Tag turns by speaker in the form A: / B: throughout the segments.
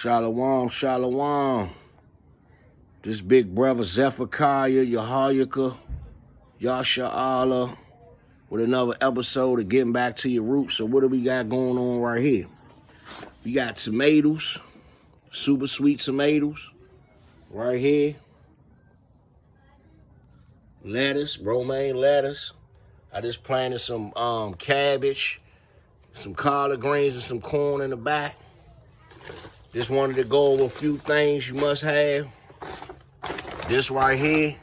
A: Shalom, shalom. This big brother Zephaniah, Yahayaka, Yasha'Allah, with another episode of Getting Back to Your Roots. So what do we got going on right here? We got tomatoes, super sweet tomatoes, right here. Lettuce, romaine lettuce. I just planted some cabbage, some collard greens, and some corn in the back. Just wanted to go over a few things you must have. This right here,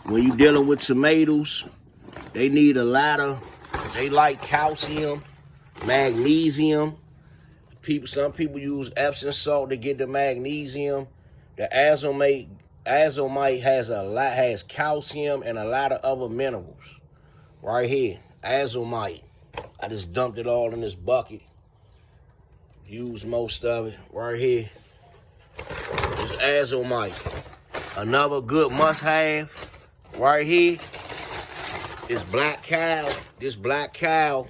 A: when you're dealing with tomatoes, they need a lot of, they like calcium, magnesium. Some people use Epsom salt to get the magnesium. The azomite has calcium and a lot of other minerals. Right here, azomite. I just dumped it all in this bucket. Use most of it right here. This azomite. Another good must-have right here is black cow. This black cow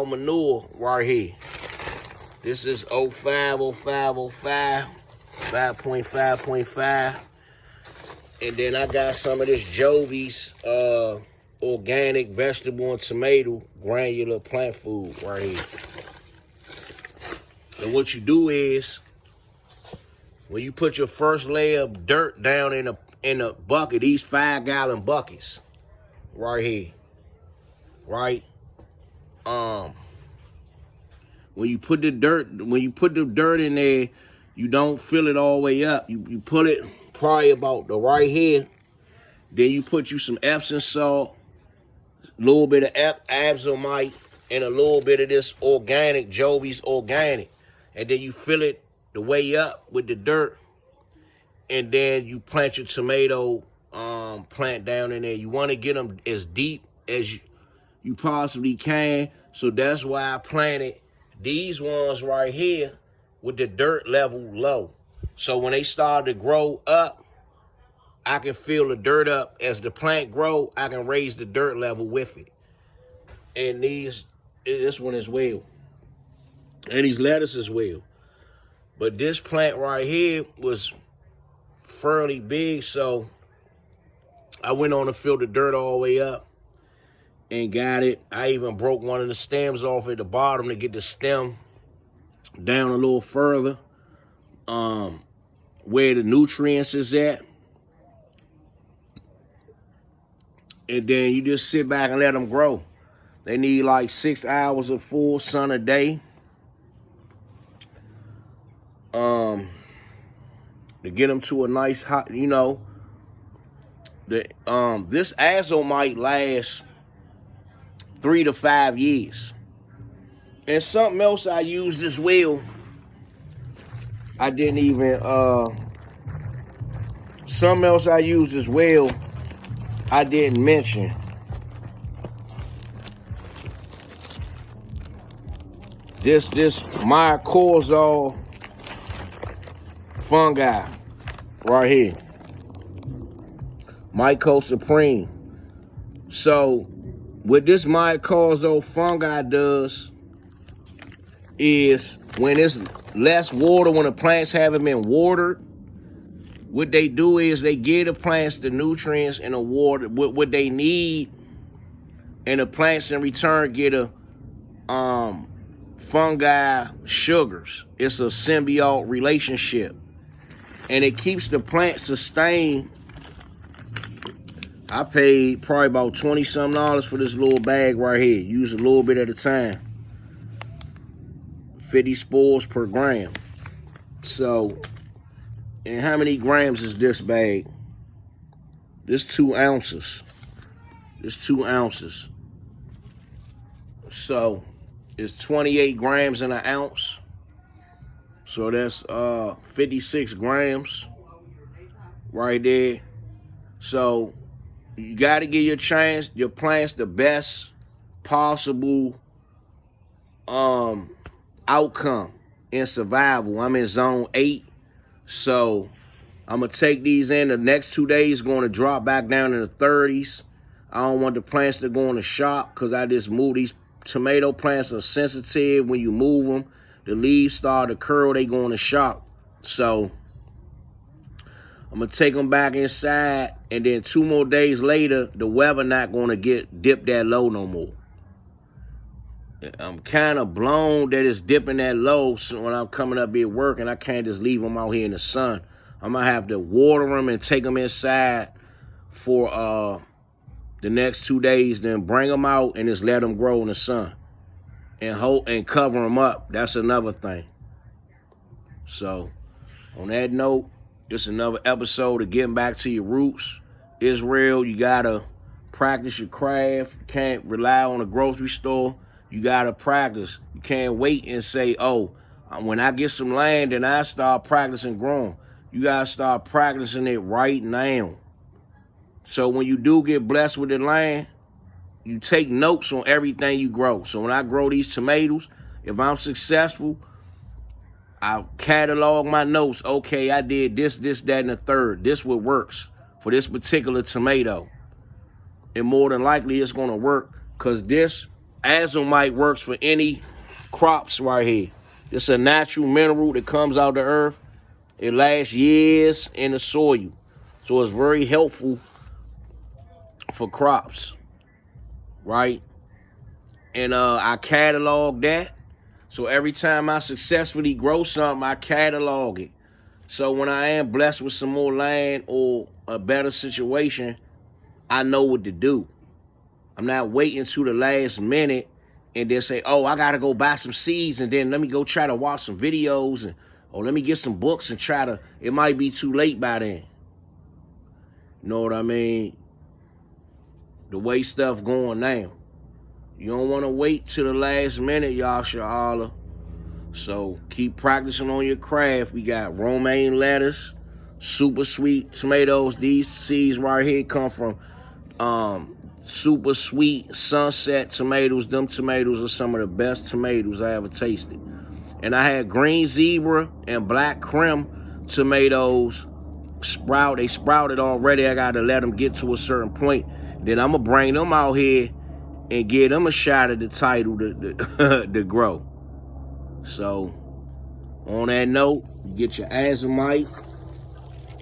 A: manure right here. This is 050505, 5.5.5. And then I got some of this Jovi's organic vegetable and tomato granular plant food right here. And what you do is, when you put your first layer of dirt down in a bucket, these 5-gallon buckets right here, right? When you put the dirt in there, you don't fill it all the way up. You put it probably about the right here. Then you put you some Epsom salt, a little bit of azomite, and a little bit of this organic, Jovi's organic. And then you fill it the way up with the dirt. And then you plant your tomato plant down in there. You want to get them as deep as you possibly can. So that's why I planted these ones right here with the dirt level low. So when they start to grow up, I can fill the dirt up. As the plant grow, I can raise the dirt level with it. And this one as well. And these lettuce as well. But this plant right here was fairly big, so I went on to fill the dirt all the way up and got it. I even broke one of the stems off at the bottom to get the stem down a little further, where the nutrients is at. And then you just sit back and let them grow. They need like 6 hours of full sun a day. To get them to a nice hot, this azomite lasts 3 to 5 years. And something else I used as well, I didn't mention. This mycorrhizal fungi right here, Myco Supreme. So what this mycorrhizal fungi does is, when it's less water, when the plants haven't been watered, what they do is they give the plants the nutrients and the water, what they need, and the plants in return get a fungi sugars. It's a symbiotic relationship. And it keeps the plant sustained. I paid probably about $20-something for this little bag right here. Use a little bit at a time. 50 spores per gram. So, and how many grams is this bag? This 2 ounces. This 2 ounces. So, it's 28 grams in an ounce. So that's 56 grams right there. So you got to give your plants the best possible outcome in survival. I'm in zone 8. So I'm going to take these in. The next 2 days going to drop back down in the 30s. I don't want the plants to go in the shop because I just moved. These tomato plants are sensitive when you move them. the leaves start to curl, they going to shock. So I'm going to take them back inside, and then 2 more days later, the weather not going to dip that low no more. I'm kind of blown that it's dipping that low, so when I'm coming up here working, I can't just leave them out here in the sun. I'm going to have to water them and take them inside for the next 2 days, then bring them out and just let them grow in the sun and cover them up. That's another thing. So on that note, this is another episode of Getting Back to Your Roots. Israel, you got to practice your craft. You can't rely on a grocery store. You got to practice. You can't wait and say, oh, when I get some land, then I start practicing growing. You got to start practicing it right now. So when you do get blessed with the land, you take notes on everything you grow. So when I grow these tomatoes, if I'm successful, I catalog my notes. Okay, I did this, that, and the third. This what works for this particular tomato. And more than likely, it's going to work because this azomite works for any crops right here. It's a natural mineral that comes out of the earth. It lasts years in the soil. So it's very helpful for crops, right? And I catalog that. So every time I successfully grow something, I catalog it. So when I am blessed with some more land or a better situation, I know what to do. I'm not waiting to the last minute and then say, oh, I got to go buy some seeds and then let me go try to watch some videos or let me get some books and try to, it might be too late by then. You know what I mean? The way stuff going now. You don't want to wait till the last minute, y'all sha'Allah. So keep practicing on your craft. We got romaine lettuce, super sweet tomatoes. These seeds right here come from super sweet Sunset tomatoes. Them tomatoes are some of the best tomatoes I ever tasted. And I had green zebra and black creme tomatoes sprout. They sprouted already. I got to let them get to a certain point. Then I'm going to bring them out here and give them a shot at the title to grow. So, on that note, you get your azomite,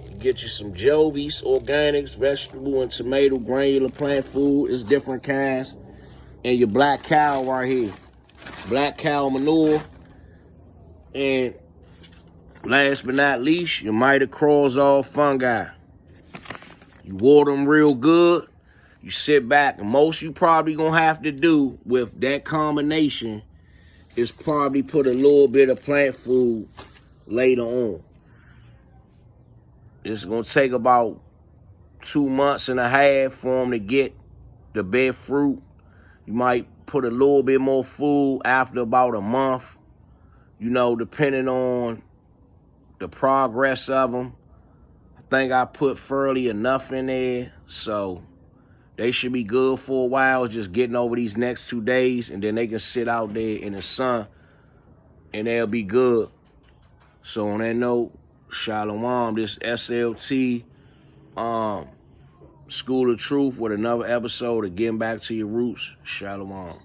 A: you get you some Jovies, organics, vegetable and tomato, granular plant food, it's different kinds, and your black cow right here. Black cow manure, and last but not least, your mitocrozole fungi. You water them real good. You sit back, and most you probably gonna have to do with that combination is probably put a little bit of plant food later on. It's gonna take about 2.5 months for them to get the bed fruit. You might put a little bit more food after about a month, you know, depending on the progress of them. I think I put fairly enough in there, so they should be good for a while, just getting over these next 2 days, and then they can sit out there in the sun, and they'll be good. So on that note, Shalom, this SLT School of Truth with another episode of Getting Back to Your Roots. Shalom.